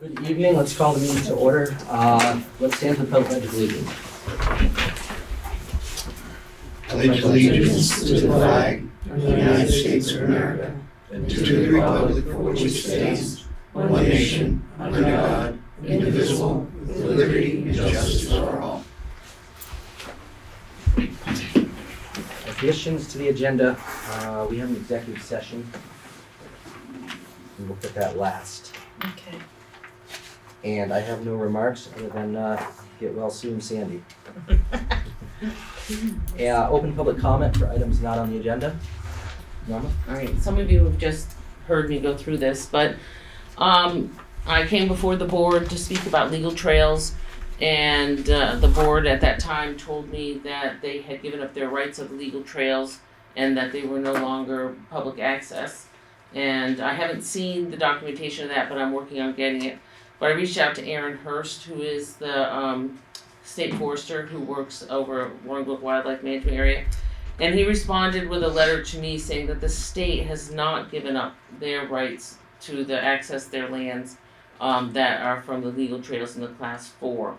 Good evening, let's call the meeting to order. Let's stand for the pledge of allegiance. Pledge allegiance to the flag of the United States of America and to the republic for which it stands, one nation, under God, indivisible, with liberty and justice for all. Additions to the agenda, we have an executive session. We'll put that last. Okay. And I have no remarks other than get well soon, Sandy. Open public comment for items not on the agenda. Norma? All right, some of you have just heard me go through this, but I came before the board to speak about legal trails, and the board at that time told me that they had given up their rights of legal trails and that they were no longer public access. And I haven't seen the documentation of that, but I'm working on getting it. But I reached out to Aaron Hurst, who is the state forester who works over Warrant Wildlife Management Area. And he responded with a letter to me saying that the state has not given up their rights to access their lands that are from the legal trails in the class 4.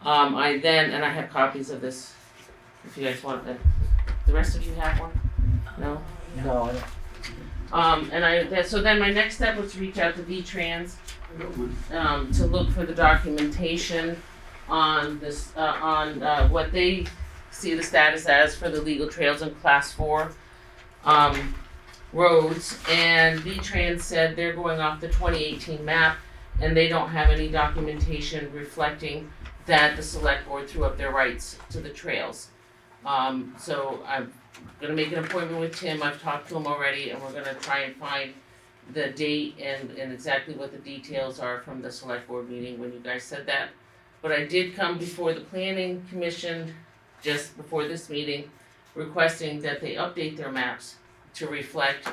I have copies of this, if you guys want it. The rest of you have one? No? No, I don't. So then my next step was to reach out to V-Trans to look for the documentation on this, what they see the status as for the legal trails in class 4 roads. And V-Trans said they're going off the 2018 map and they don't have any documentation reflecting that the select board threw up their rights to the trails. So I'm gonna make an appointment with Tim. I've talked to him already, and we're gonna try and find the date and exactly what the details are from the select board meeting when you guys said that. But I did come before the planning commission just before this meeting, requesting that they update their maps to reflect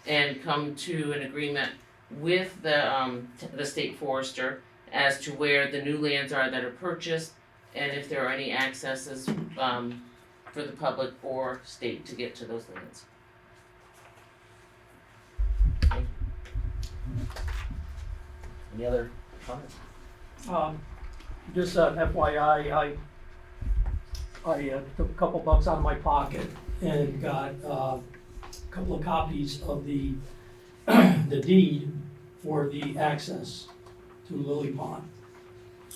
and come to an agreement with the state forester as to where the new lands are that are purchased and if there are any accesses for the public or state to get to those lands. Any other comments? Just FYI, I took a couple bucks out of my pocket and got a couple of copies of the the deed for the access to Lily Pond.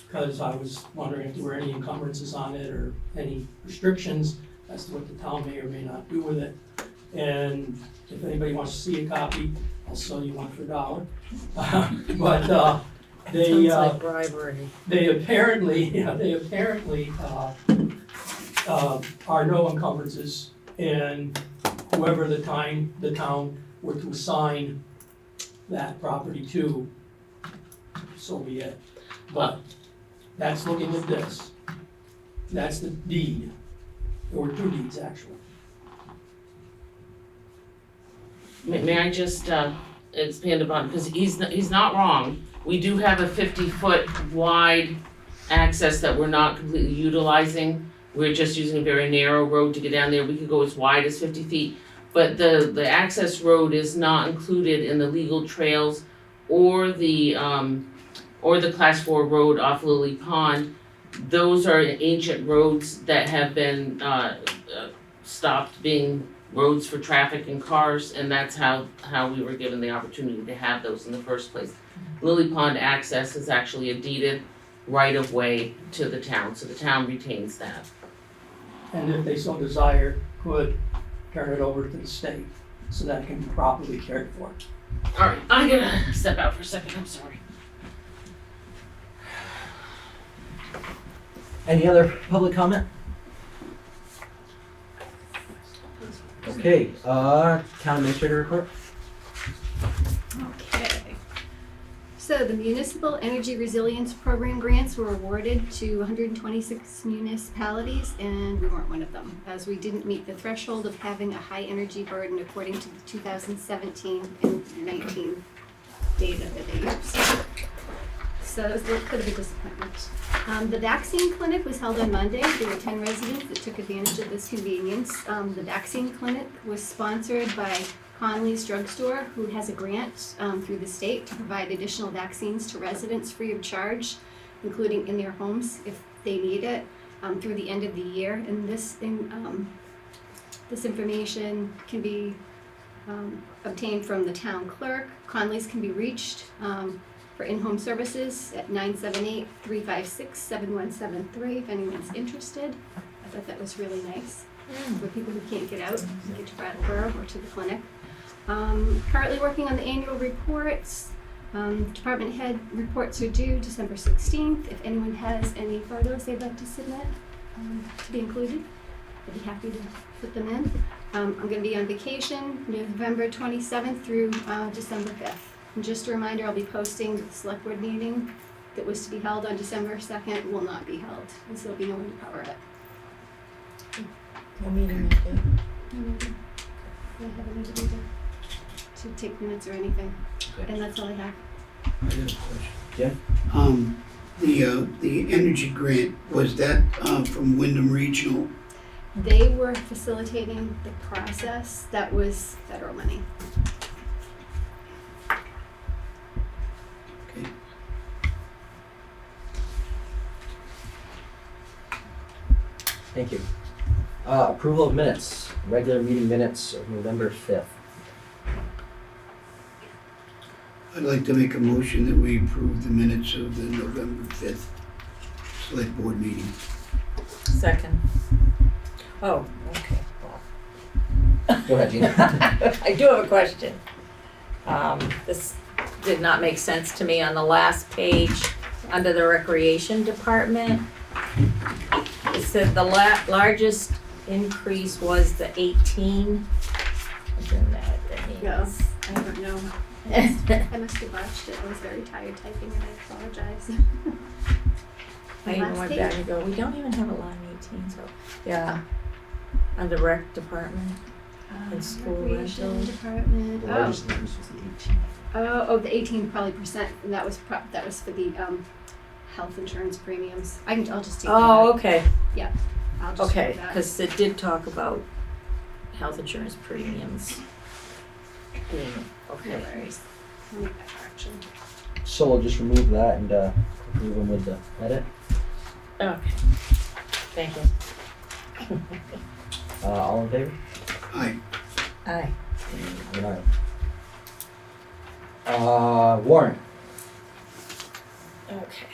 Because I was wondering if there were any encumbrances on it or any restrictions as to what the town may or may not do with it. And if anybody wants to see a copy, I'll sell you one for $1. But they Sounds like bribery. they apparently are no encumbrances, and whoever the town were to assign that property to, so be it. But that's looking at this. That's the deed. There were 2 deeds, actually. May I just expand upon, because he's not wrong. We do have a 50-foot wide access that we're not completely utilizing. We're just using a very narrow road to get down there. We could go as wide as 50 feet. But the access road is not included in the legal trails or the class 4 road off Lily Pond. Those are ancient roads that have been stopped being roads for traffic and cars, and that's how we were given the opportunity to have those in the first place. Lily Pond access is actually a deeded right-of-way to the town, so the town retains that. And if they so desire, could turn it over to the state so that it can be properly cared for. All right, I'm gonna step out for a second, I'm sorry. Any other public comment? Okay, town administrator report. Okay. So the Municipal Energy Resilience Program grants were awarded to 126 municipalities, and we weren't one of them, as we didn't meet the threshold of having a high energy burden according to the 2017 and 19 data that they used. So it was a bit of a disappointment. The vaccine clinic was held on Monday. There were 10 residents that took advantage of this convenience. The vaccine clinic was sponsored by Conley's Drugstore, who has a grant through the state to provide additional vaccines to residents free of charge, including in their homes if they need it, through the end of the year. And this information can be obtained from the town clerk. Conley's can be reached for in-home services at 978-356-7173 if anyone's interested. I thought that was really nice for people who can't get out, get to Brattleboro or to the clinic. Currently working on the annual reports. Department head reports are due December 16th. If anyone has any photos they'd like to submit to be included, I'd be happy to put them in. I'm going to be on vacation November 27th through December 5th. And just a reminder, I'll be posting the select board meeting that was to be held on December 2nd will not be held, and so there'll be no one to cover it. No meeting that day. I don't have anybody to take minutes or anything, Okay. and that's all I have. I have a question. Jim? The energy grant, was that from Wyndham Regional? They were facilitating the process. That was federal money. Okay. Thank you. Approval of minutes, regular meeting minutes of November 5th. I'd like to make a motion that we approve the minutes of the November 5th Select Board meeting. Second. Oh, okay. Go ahead, Gina. I do have a question. This did not make sense to me on the last page, under the Recreation Department. It said the largest increase was the 18. I don't know what that means. Yeah. I don't know. I must have botched it. I was very tired typing and I apologize. I even Last went page? back and go, we don't even have a line 18, so, yeah. Under Rec Department. And school Recreation rental. Department. The Oh. largest increase was the 18. Oh, the 18 probably percent, and that was for the health insurance premiums. I'll just take that Oh, out. okay, I'll just okay, do that. because it did talk about health insurance premiums being, No okay. worries. I'll make that correction. So we'll just remove that and approve them with the edit. Okay, thank you. All in favor? Aye. Aye. Good night. Warrant. Okay.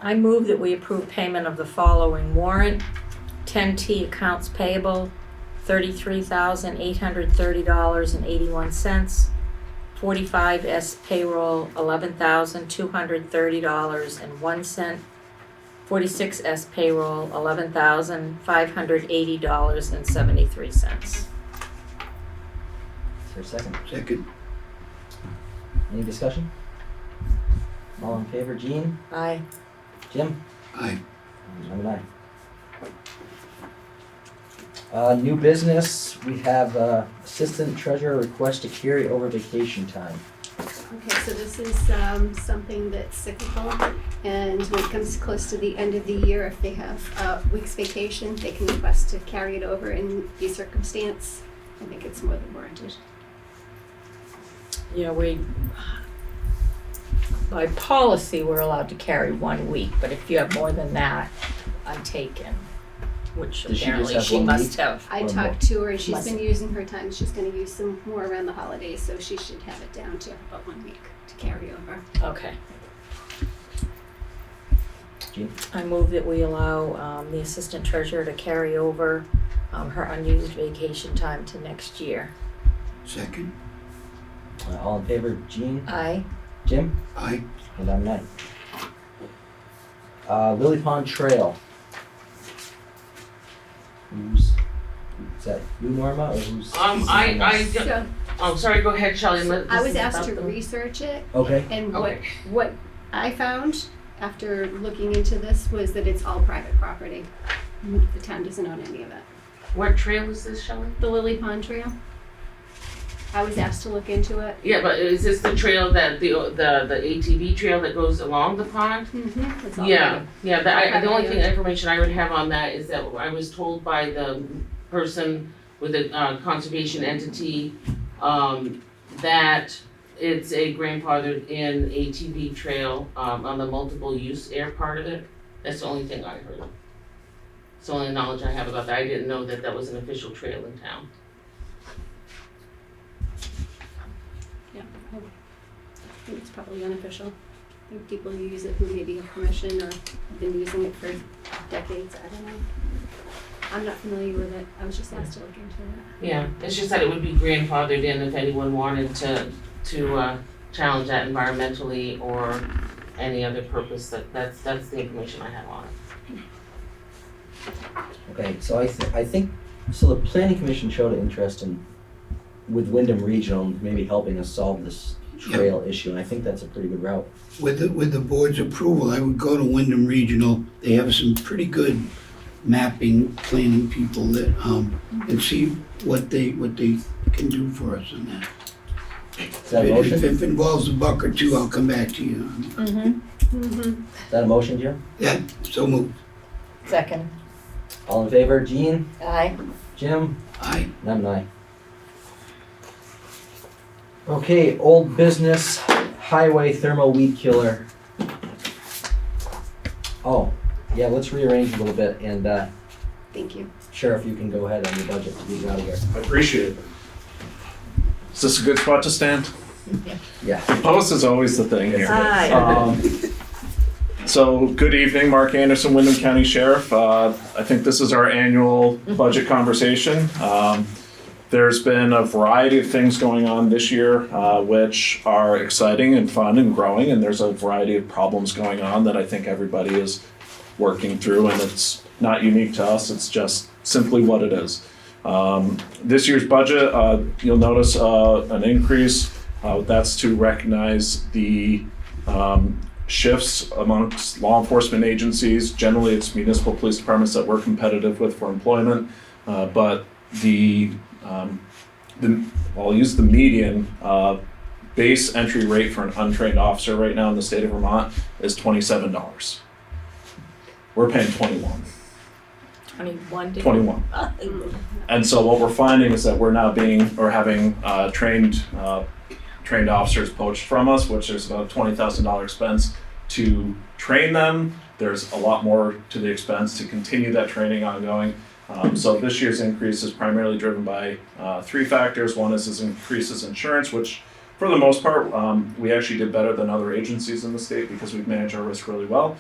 I move that we approve payment of the following warrant. 10T accounts payable, $33,830.81. 45S payroll, $11,230.01. 46S payroll, $11,580.73. Is there a second? Second. Any discussion? All in favor, Jean? Aye. Jim? Aye. I'm an aye. New business, we have assistant treasurer request to carry over vacation time. Okay, so this is something that's cyclical, and when it comes close to the end of the year, if they have a week's vacation, they can request to carry it over in the circumstance. I think it's more than warranted. Yeah, by policy, we're allowed to carry 1 week, but if you have more than that, untaken, which Does she just apparently have she 1 must week? have. I Or talked to her, and she's Must- been using her time. She's gonna use some more around the holidays, so she should have it down to about 1 week to carry over. Okay. Jean? I move that we allow the assistant treasurer to carry over her unused vacation time to next year. Second. All in favor, Jean? Aye. Jim? Aye. And I'm an aye. Lily Pond Trail. Is that you, Norma, or who's? Oh, sorry, go ahead, Shelley. I was asked to research it, Okay, and Okay. what I found after looking into this was that it's all private property. The town doesn't own any of it. What trail is this, Shelley? The Lily Pond Trail. I was asked to look into it. Yeah, but is this the trail that the ATV trail that goes along the pond? Mm-hmm. It's all Yeah, the only Private. information I would have on that is that I was told by the person with a conservation entity, that it's a grandfathered in ATV trail, on the multiple use air part of it. That's the only thing I heard. It's the only knowledge I have about that. I didn't know that that was an official trail in town. Yeah, I think it's probably unofficial. I think people who use it who maybe have permission or have been using it for decades, I don't know. I'm not familiar with it, I was just asked to look into it. Yeah, it's just that it would be grandfathered in if anyone wanted to challenge that environmentally or any other purpose. That's the information I have on it. Okay, so I think, so the planning commission showed an interest in, with Wyndham Regional, maybe helping us solve this trail issue, and I think that's a pretty good route. With the board's approval, I would go to Wyndham Regional. They have some pretty good mapping, planning people that, and see what they can do for us in that. Is that a If motion? it involves a buck or two, I'll come back to you. Mm-hmm. Is that a motion, Jim? Yeah, so moved. Second. All in favor? Jean? Aye. Jim? Aye. And I'm an aye. Okay, old business, highway thermal weed killer. Oh, yeah, let's rearrange a little bit, and Thank you. Sheriff, you can go ahead on your budget to get out of here. I appreciate it. Is this a good spot to stand? Yeah. The post is always the thing here. Aye. So, good evening, Mark Anderson, Wyndham County Sheriff. I think this is our annual budget conversation. There's been a variety of things going on this year, which are exciting and fun and growing, and there's a variety of problems going on that I think everybody is working through, and it's not unique to us, it's just simply what it is. This year's budget, you'll notice an increase. That's to recognize the shifts amongst law enforcement agencies. Generally, it's municipal police departments that we're competitive with for employment, but I'll use the median base entry rate for an untrained officer right now in the state of Vermont is $27. We're paying 21. 21. And so what we're finding is that we're now having trained officers poached from us, which there's about a $20,000 expense to train them. There's a lot more to the expense to continue that training ongoing. So this year's increase is primarily driven by three factors. One is increases insurance, which for the most part, we actually did better than other agencies in the state because we manage our risk really well.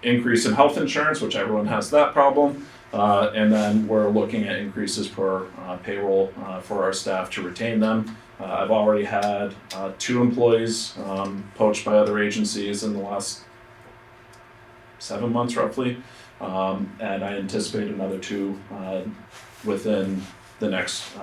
Increase in health insurance, which everyone has that problem. And then we're looking at increases for payroll for our staff to retain them. I've already had 2 employees poached by other agencies in the last 7 months roughly. And I anticipate another 2 within the next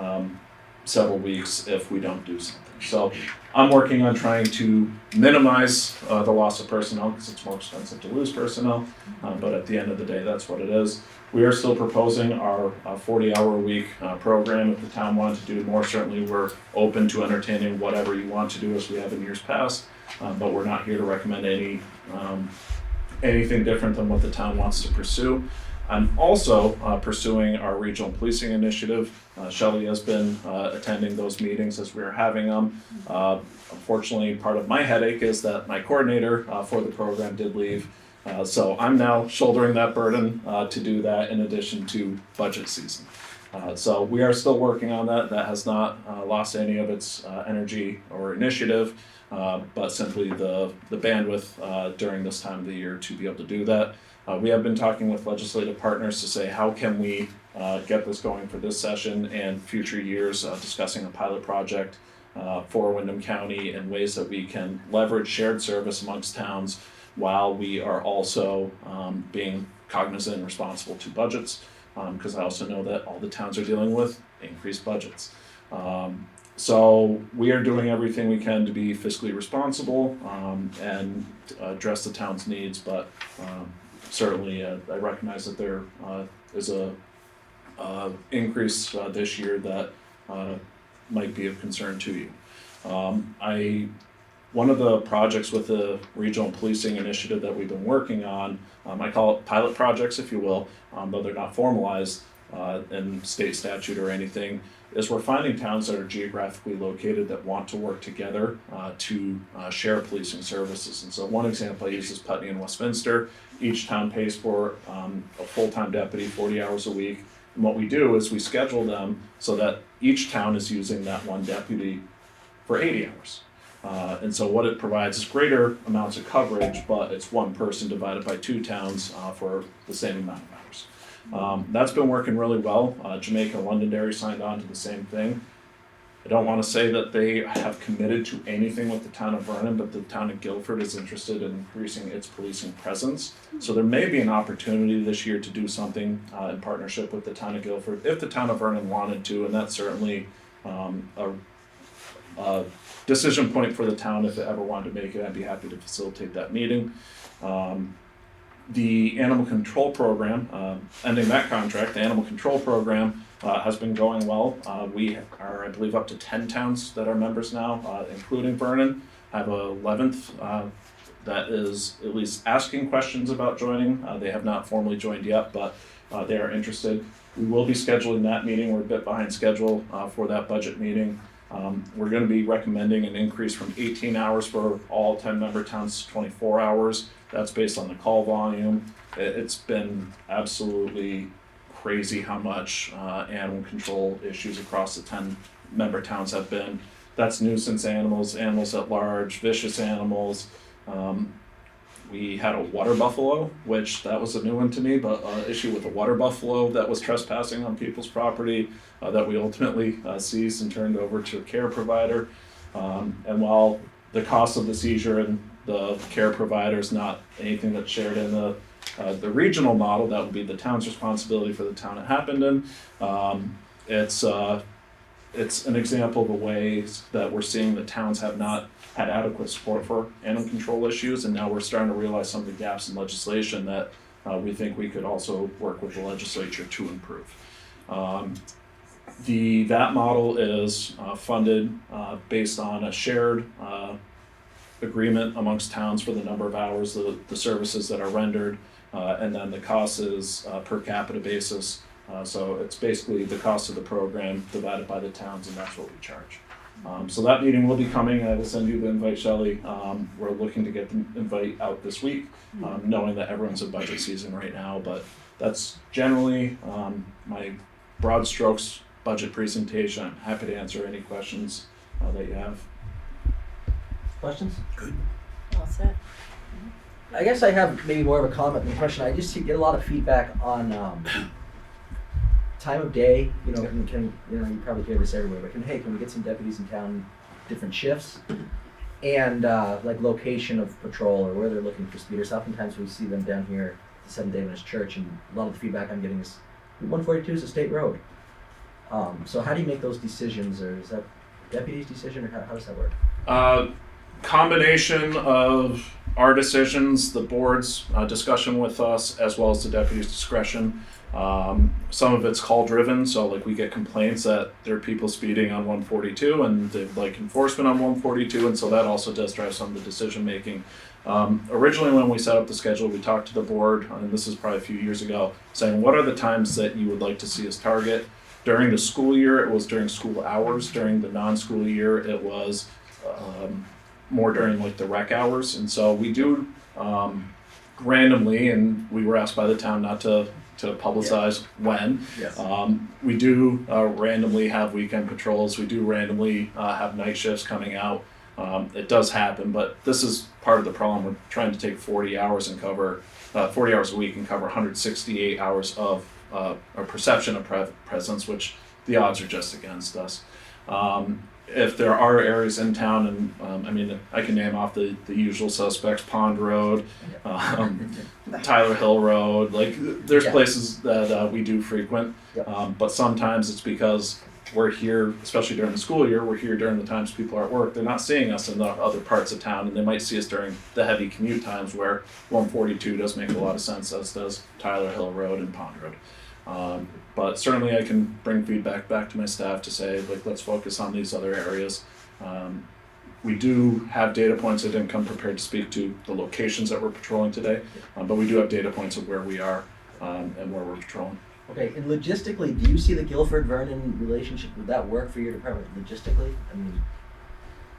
several weeks if we don't do something. So I'm working on trying to minimize the loss of personnel because it's more expensive to lose personnel. But at the end of the day, that's what it is. We are still proposing our 40-hour-a-week program. If the town wanted to do more, certainly we're open to entertaining whatever you want to do as we have in years past. But we're not here to recommend anything different than what the town wants to pursue. I'm also pursuing our regional policing initiative. Shelley has been attending those meetings as we are having them. Unfortunately, part of my headache is that my coordinator for the program did leave. So I'm now shouldering that burden to do that in addition to budget season. So we are still working on that. That has not lost any of its energy or initiative, but simply the bandwidth during this time of the year to be able to do that. We have been talking with legislative partners to say how can we get this going for this session and future years, discussing a pilot project for Wyndham County and ways that we can leverage shared service amongst towns while we are also being cognizant and responsible to budgets, because I also know that all the towns are dealing with increased budgets. So we are doing everything we can to be fiscally responsible and address the town's needs, but certainly I recognize that there is a increase this year that might be of concern to you. One of the projects with the regional policing initiative that we've been working on, I call it pilot projects, if you will, though they're not formalized, in state statute or anything, is we're finding towns that are geographically located that want to work together to share policing services. And so one example I use is Putney and Westminster. Each town pays for a full-time deputy, 40 hours a week. And what we do is we schedule them so that each town is using that one deputy for 80 hours. And so what it provides is greater amounts of coverage, but it's one person divided by 2 towns for the same amount of hours. That's been working really well. Jamaica and Londonderry signed on to the same thing. I don't want to say that they have committed to anything with the town of Vernon, but the town of Guilford is interested in increasing its policing presence. So there may be an opportunity this year to do something in partnership with the town of Guilford, if the town of Vernon wanted to, and that's certainly a decision point for the town. If it ever wanted to make it, I'd be happy to facilitate that meeting. The animal control program, ending that contract, the animal control program has been going well. We are, I believe, up to 10 towns that are members now, including Vernon. I have a 11th that is at least asking questions about joining. They have not formally joined yet, but they are interested. We will be scheduling that meeting. We're a bit behind schedule for that budget meeting. We're going to be recommending an increase from 18 hours for all 10 member towns to 24 hours. That's based on the call volume. It's been absolutely crazy how much animal control issues across the 10 member towns have been. That's nuisance animals, animals at large, vicious animals. We had a water buffalo, which that was a new one to me, but an issue with a water buffalo that was trespassing on people's property that we ultimately seized and turned over to a care provider. And while the cost of the seizure and the care provider is not anything that's shared in the regional model, that would be the town's responsibility for the town it happened in. It's an example of the ways that we're seeing that towns have not had adequate support for animal control issues, and now we're starting to realize some of the gaps in legislation that we think we could also work with the legislature to improve. The VAT model is funded based on a shared agreement amongst towns for the number of hours, the services that are rendered, and then the cost is per capita basis. So it's basically the cost of the program divided by the towns, and that's what we charge. So that meeting will be coming. I will send you the invite, Shelley. We're looking to get the invite out this week, knowing that everyone's in budget season right now, but that's generally my broad strokes budget presentation. I'm happy to answer any questions that you have. Questions? All set. I guess I have maybe more of a comment than a question. I just get a lot of feedback on time of day. You know, you probably hear this everywhere, but can we get some deputies in town, different shifts, and like location of patrol or where they're looking for speeders. Oftentimes we see them down here at the Seventh-day Adventist Church, and a lot of the feedback I'm getting is 142 is a state road. So how do you make those decisions, or is that deputy's decision, or how does that work? Combination of our decisions, the board's discussion with us, as well as the deputy's discretion. Some of it's call driven, so like we get complaints that there are people speeding on 142 and they'd like enforcement on 142, and so that also does drive some of the decision making. Originally when we set up the schedule, we talked to the board, and this is probably a few years ago, saying what are the times that you would like to see us target. During the school year, it was during school hours. During the non-school year, it was more during like the rec hours. And so we do randomly, and we were asked by the town not to publicize when. Yes. We do randomly have weekend patrols. We do randomly have night shifts coming out. It does happen, but this is part of the problem. We're trying to take 40 hours and cover 40 hours a week and cover 168 hours of a perception of presence, which the odds are just against us. If there are areas in town, and I mean, I can name off the usual suspects: Pond Road, Tyler Hill Road. Like, there's places that we do frequent, but sometimes it's because we're here, especially during the school year. We're here during the times people are at work. They're not seeing us in the other parts of town, and they might see us during the heavy commute times where 142 does make a lot of sense, as does Tyler Hill Road and Pond Road. But certainly I can bring feedback back to my staff to say, like, let's focus on these other areas. We do have data points. I didn't come prepared to speak to the locations that we're patrolling today, but we do have data points of where we are and where we're patrolling. Okay, and logistically, do you see the Guilford-Vernon relationship, would that work for your department logistically? I mean,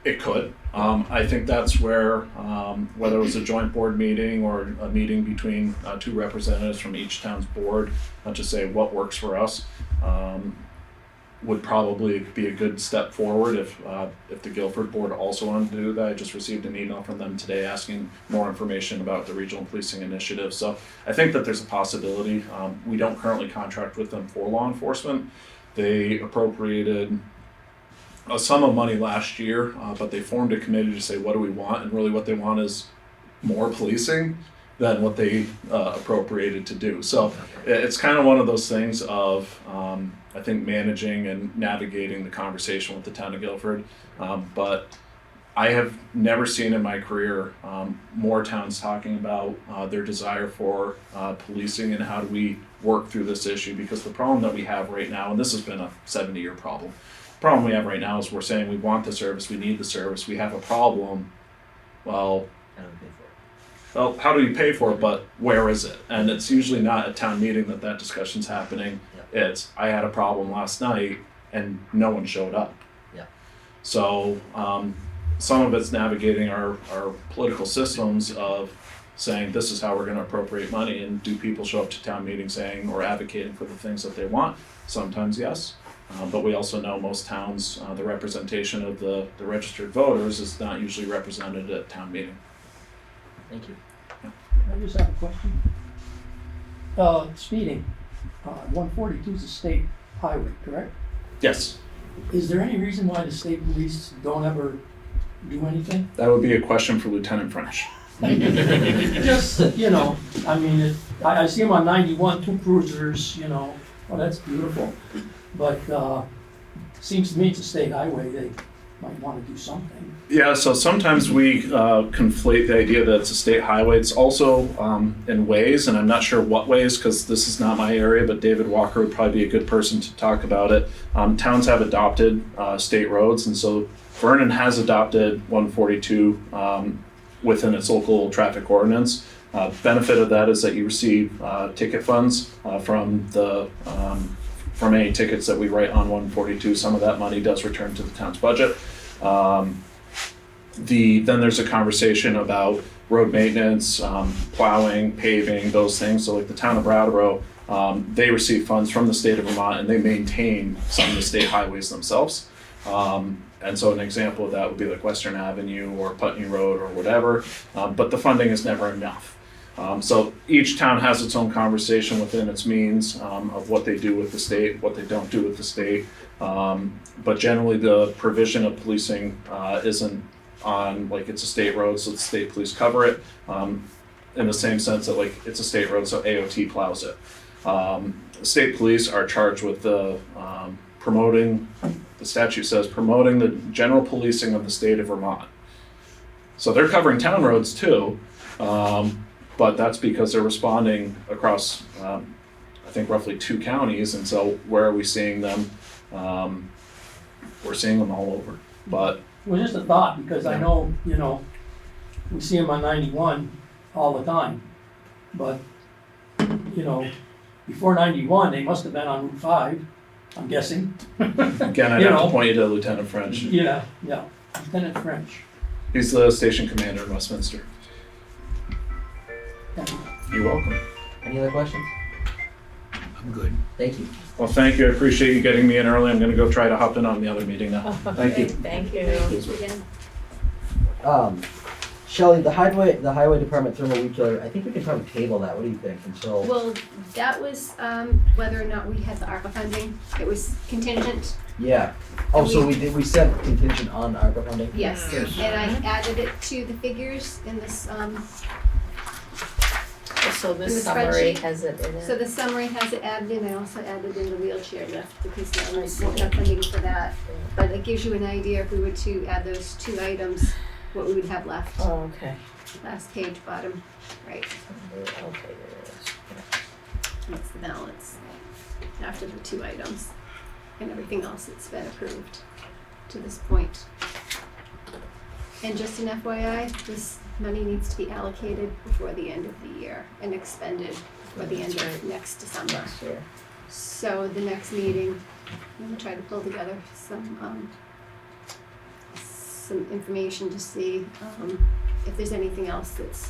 It could. I think that's where, whether it was a joint board meeting or a meeting between two representatives from each town's board, to say what works for us, would probably be a good step forward if the Guilford board also wanted to do that. I just received an email from them today asking more information about the regional policing initiative. So I think that there's a possibility. We don't currently contract with them for law enforcement. They appropriated a sum of money last year, but they formed a committee to say, what do we want? And really what they want is more policing than what they appropriated to do. So it's kind of one of those things of, I think, managing and navigating the conversation with the town of Guilford. But I have never seen in my career more towns talking about their desire for policing and how do we work through this issue, because the problem that we have right now, and this has been a 70-year problem, the problem we have right now is we're saying we want the service, we need the service, we have a problem. Well, I don't pay for it. well, how do you pay for it, but where is it? And it's usually not at town meeting that discussion's happening. Yeah. It's, I had a problem last night and no one showed up. Yeah. So some of it's navigating our political systems of saying this is how we're gonna appropriate money, and do people show up to town meeting saying or advocating for the things that they want? Sometimes yes. But we also know most towns, the representation of the registered voters is not usually represented at town meeting. Thank you. I just have a question. Speeding, 142 is a state highway, correct? Yes, Is there any reason why the state police don't ever do anything? that would be a question for Lieutenant French. Just, you know, I mean, I see them on 91, two cruisers, you know, well, that's beautiful. But seems to me it's a state highway, they might want to do something. Yeah, so sometimes we conflate the idea that it's a state highway. It's also in ways, and I'm not sure what ways, because this is not my area, but David Walker would probably be a good person to talk about it. Towns have adopted state roads, and so Vernon has adopted 142 within its local traffic ordinance. Benefit of that is that you receive ticket funds from any tickets that we write on 142. Some of that money does return to the town's budget. Then there's a conversation about road maintenance, plowing, paving, those things. So like the town of Brattleboro, they receive funds from the state of Vermont and they maintain some of the state highways themselves. And so an example of that would be like Western Avenue or Putney Road or whatever, but the funding is never enough. So each town has its own conversation within its means of what they do with the state, what they don't do with the state. But generally the provision of policing isn't on, like, it's a state road, so the state police cover it, in the same sense that like it's a state road, so AOT plows it. State police are charged with promoting, the statute says, promoting the general policing of the state of Vermont. So they're covering town roads too, but that's because they're responding across, I think, roughly 2 counties, and so where are we seeing them? We're seeing them all over, but Well, just a thought, because I know, you know, we see them on 91 all the time. But, you know, before 91, they must have been on Route 5, I'm guessing. again, I'd You have know. to point you to Lieutenant French. Yeah, Lieutenant French. He's the station commander in Westminster. Yeah. You're welcome. Any other questions? I'm good. Thank you. Well, thank you. I appreciate you getting me in early. I'm gonna go try to hop in on the other meeting now. Thank you. Thank you. Again. Shelley, the highway department thermal weed killer, I think we can probably table that. What do you think until? Well, that was whether or not we had the ARPA funding. It was contingent. Yeah. Oh, so we set contingent on ARPA funding? Yes. Yes. And I added it to the figures in this. So In the this summary spreadsheet. has it in it. So the summary has it added in. I also added in the wheelchair lift because now we won't have funding for that. But it gives you an idea if we were to add those 2 items, what we would have left. Oh, okay. Last page, bottom right. Okay, there it is. That's the balance after the 2 items and everything else that's been approved to this point. And just an FYI, this money needs to be allocated before the end of the year and expended before the end of next December. Next year. So the next meeting, I'm gonna try to pull together some information to see, if there's anything else that's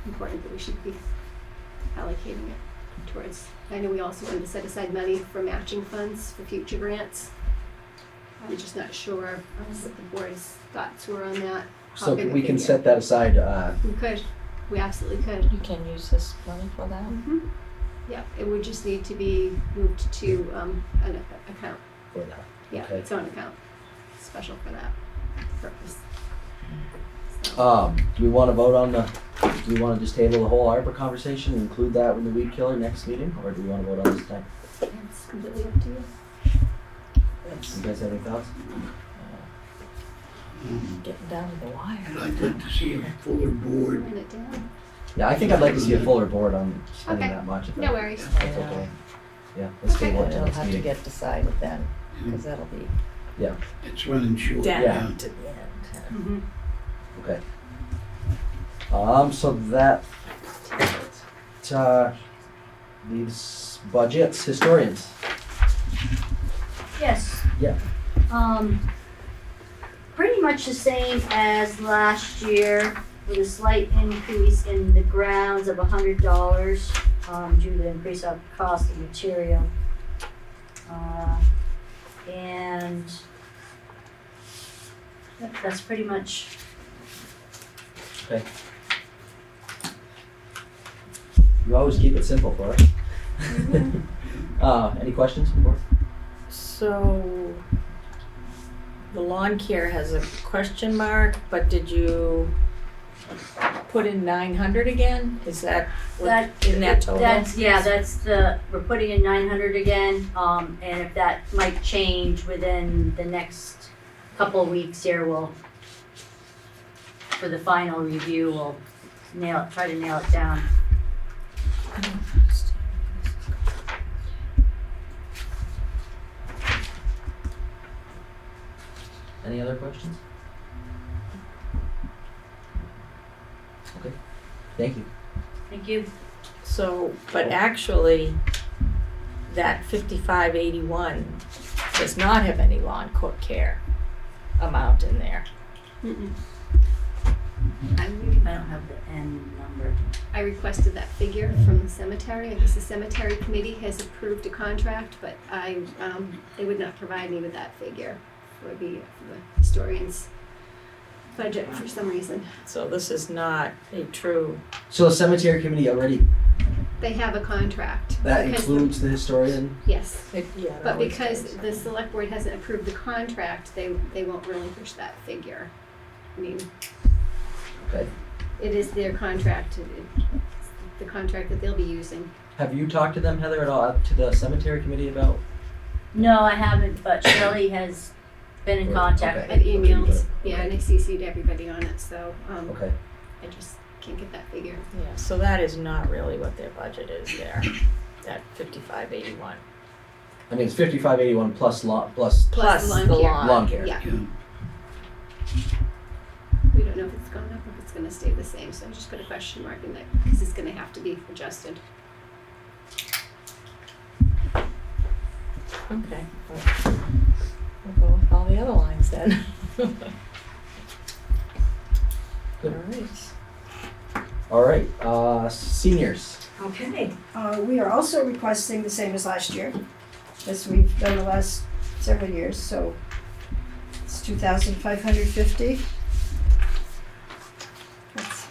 important that we should be allocating it towards. I know we also wanted to set aside money for matching funds for future grants. I'm just not sure what the board's thoughts were on that. How So big a we can figure. set that aside, We could, we absolutely could. You can use this money for that? Mhm. Yeah, it would just need to be moved to, an account, for that. yeah, Okay. its own account, special for that purpose. So, Do we wanna vote on do we wanna just table the whole ARPA conversation and include that in the weed killer next meeting, or do we wanna vote on this tonight? it's completely up to you. It's You guys have any thoughts? getting down to the wire. I'd like to see a fuller board. Write it down. Yeah, I think I'd like to see a fuller board on spending Okay. that much. if No that- worries. That's okay. Yeah, let's Okay. table it till It'll next have to meeting. get decided then, because that'll be It's running short down now. to the end. Mhm. Okay. So that leaves budgets, historians. Yes. Yeah. Pretty much the same as last year, with a slight increase in the grounds of $100, due to the increase of cost of material. And that's pretty much, Okay. You always keep it simple for us. Any questions before? So, the lawn care has a question mark, but did you put in 900 again? Is that what, in that total? we're putting in 900 again, and if that might change within the next couple of weeks here, for the final review, we'll try to nail it down. Any other questions? Okay, thank you. Thank you. So, but actually, that 5581 does not have any lawn care amount in there. Mm-mm. I don't have the end number. I requested that figure from the cemetery. I guess the cemetery committee has approved a contract, but they would not provide me with that figure for the historian's budget for some reason. So this is not a true, So the cemetery committee already, They have a contract. that because- includes the historian? Yes, it but always because does. the select board hasn't approved the contract, they won't relinquish that figure. I mean, Okay. it is their contract, the contract that they'll be using. Have you talked to them, Heather, at all, to the cemetery committee about? No, I haven't, but Shelley has been in contact. Okay. I've emailed, yeah, and I CC'd everybody on it, so, Okay, I just can't get that figure. Yeah, so that is not really what their budget is there, that 5581. I mean, it's 5581 plus Plus Plus the lawn the care. lawn. lawn care. Yeah, Yeah. we don't know if it's gone up or if it's gonna stay the same, so I just put a question mark in that, because it's gonna have to be adjusted. Okay, well, we'll go with all the other lines then. All right. All right, seniors. Okay, we are also requesting the same as last year, as we've done the last several years, so it's 2,550. That's-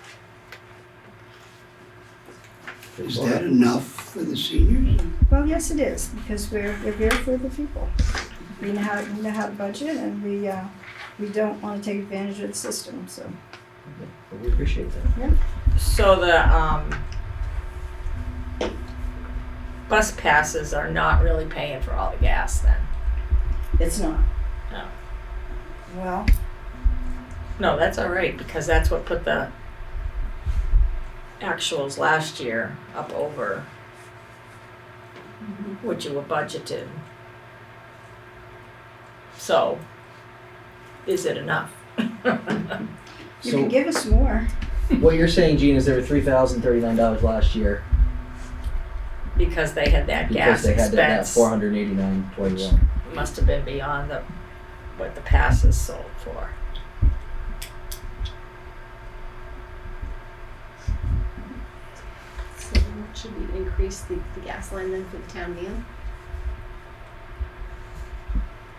Is that enough for the seniors? Well, yes, it is, because we're here for the people. We know how to budget, and we don't want to take advantage of the system, so. Okay, well, we appreciate that. So the bus passes are not really paying for all the gas then? It's not. No. Well, No, that's all right, because that's what put the actuals last year up over what you were budgeted. So, is it enough? you So can give us more. what you're saying, Gene, is there were $3,039 last year. because they had that Because gas they had that expense. 489.21. Must have been beyond what the passes sold for. So should we increase the gas line then for the town van?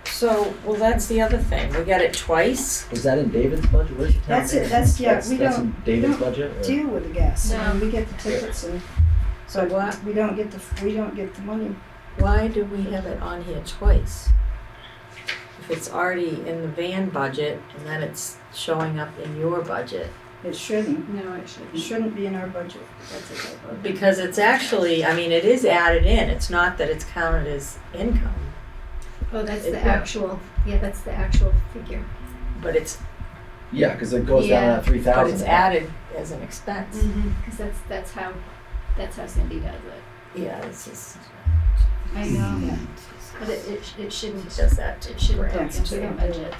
So, well, that's the other thing. We got it twice. Was that in David's budget? Where's the town? That's it, van? that's, yeah, That's we that's don't in David's we don't budget? Or? deal with the gas. No. We get the tickets and, So what? we don't get the money. Why do we have it on here twice? If it's already in the van budget and then it's showing up in your budget. It shouldn't. No, it It shouldn't. shouldn't be in our budget. That's a typo. Because it's actually, I mean, it is added in. It's not that it's counted as income, Oh, that's the Yeah. actual, yeah, that's the actual figure. but it's Yeah, because it goes down Yeah. to 3,000. but it's added as an expense. Because that's how Cindy does it. Yeah, it's just I know, but it shouldn't, it does that it to shouldn't go grants into the too. budget.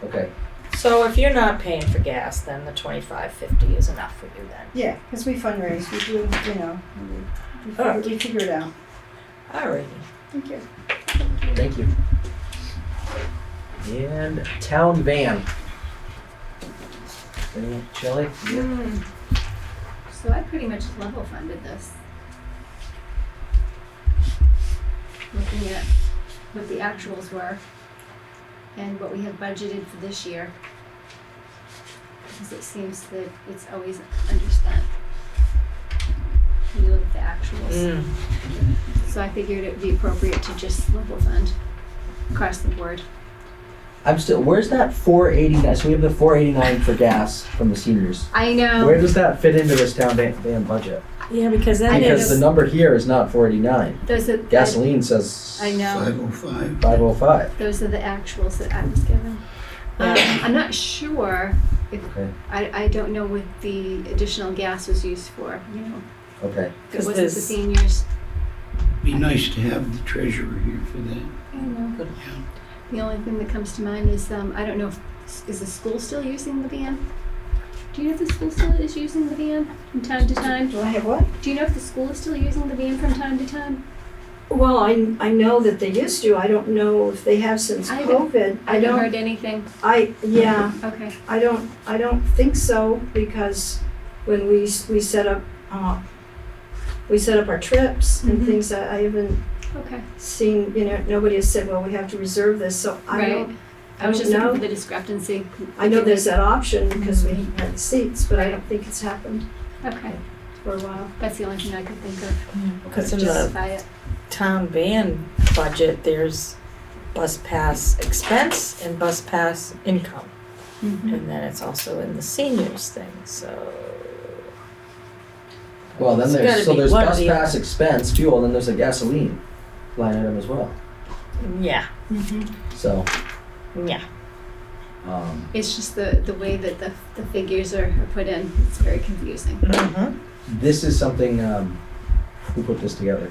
Okay. So if you're not paying for gas, then the $25.50 is enough for you then. Yeah, because we fundraise, we do, you know, we figure it out. Alrighty. Thank you. Thank you. And town van. Shelley? Yeah. So I pretty much level funded this. Looking at what the actuals were and what we have budgeted for this year. Because it seems that it's always underspent. When you look at the actuals. So I figured it would be appropriate to just level fund across the board. I'm still, where's that 489? So we have the 489 for gas from the seniors. I know. Where does that fit into this town van budget? Yeah, because then Because the there's, number here is not 489. Those are, Gasoline says I know. 505. 505. Those are the actuals that I was given. Yeah. I'm not sure if, Okay. I don't know what the additional gas was used for, you know. Okay. If it 'Cause wasn't the there's- seniors. Be nice to have the treasurer here for that. I know. Good. Yeah. The only thing that comes to mind is, I don't know, is the school still using the van? Do you know if the school still is using the van from time to time? Do I have what? Do you know if the school is still using the van from time to time? Well, I know that they used to. I don't know if they have since I haven't- COVID. I haven't heard anything. Yeah, Okay. I don't think so because when we set up our trips and Mhm. things, I haven't Okay. seen, you know, nobody has said, well, we have to reserve this, so I Right. don't, I was just know. looking for the discrepancy. I know there's that option because we Mhm. had the seats, but I don't think it's happened Okay. for a while. That's the only thing I could think of. because in to the justify it. town van budget, there's bus pass expense and bus pass income. Mhm. And then it's also in the seniors thing, so. Well, then It's gotta be there's one or bus the pass other. expense, fuel, and then there's a gasoline line item as well. Yeah, Mhm. So, yeah. It's just the way that the figures are put in. It's very confusing. Mm-hmm. this is something, who put this together?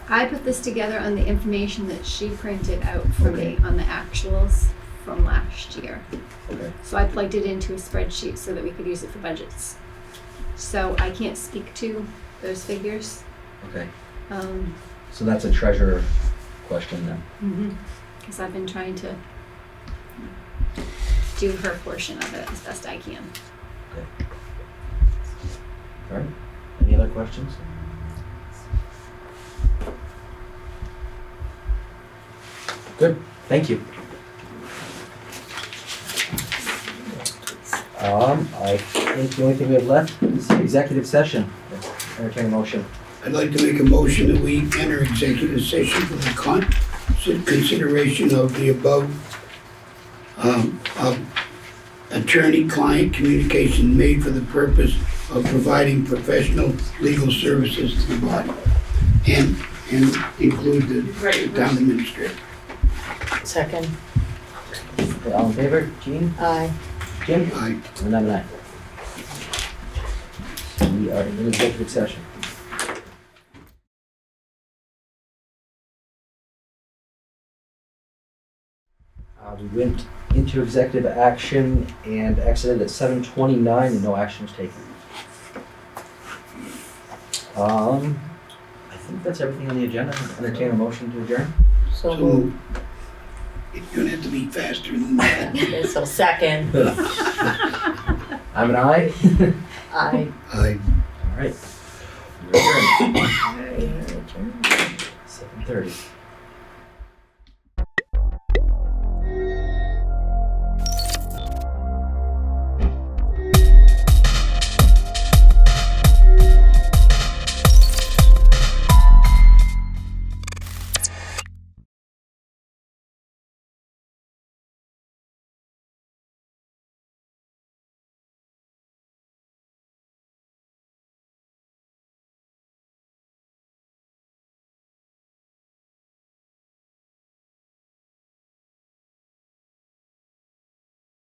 I put this together on the information that she printed out for Okay. me on the actuals from last year. Okay. So I plugged it into a spreadsheet so that we could use it for budgets. So I can't speak to those figures. Okay. Um, So that's a treasurer question then. because I've been trying to do her portion of it as best I can. All right. Any other questions? Good. Thank you. I think the only thing we have left is the executive session. Entertain a motion. I'd like to make a motion that we enter executive session for the consideration of the above of attorney-client communication made for the purpose of providing professional legal services to the body and include the town administrator. Second, Okay, all in favor? Jean? aye. Jim? Aye. And I'm an aye. We are in executive session. We went into executive action and exited at 7:29 and no action was taken. I think that's everything on the agenda. Entertain a motion to adjourn. So So moved. moved. You're gonna have to be faster than that. Okay, so second, I'm an aye. I. I All right. We're adjourned. Very adjourned. 7:30.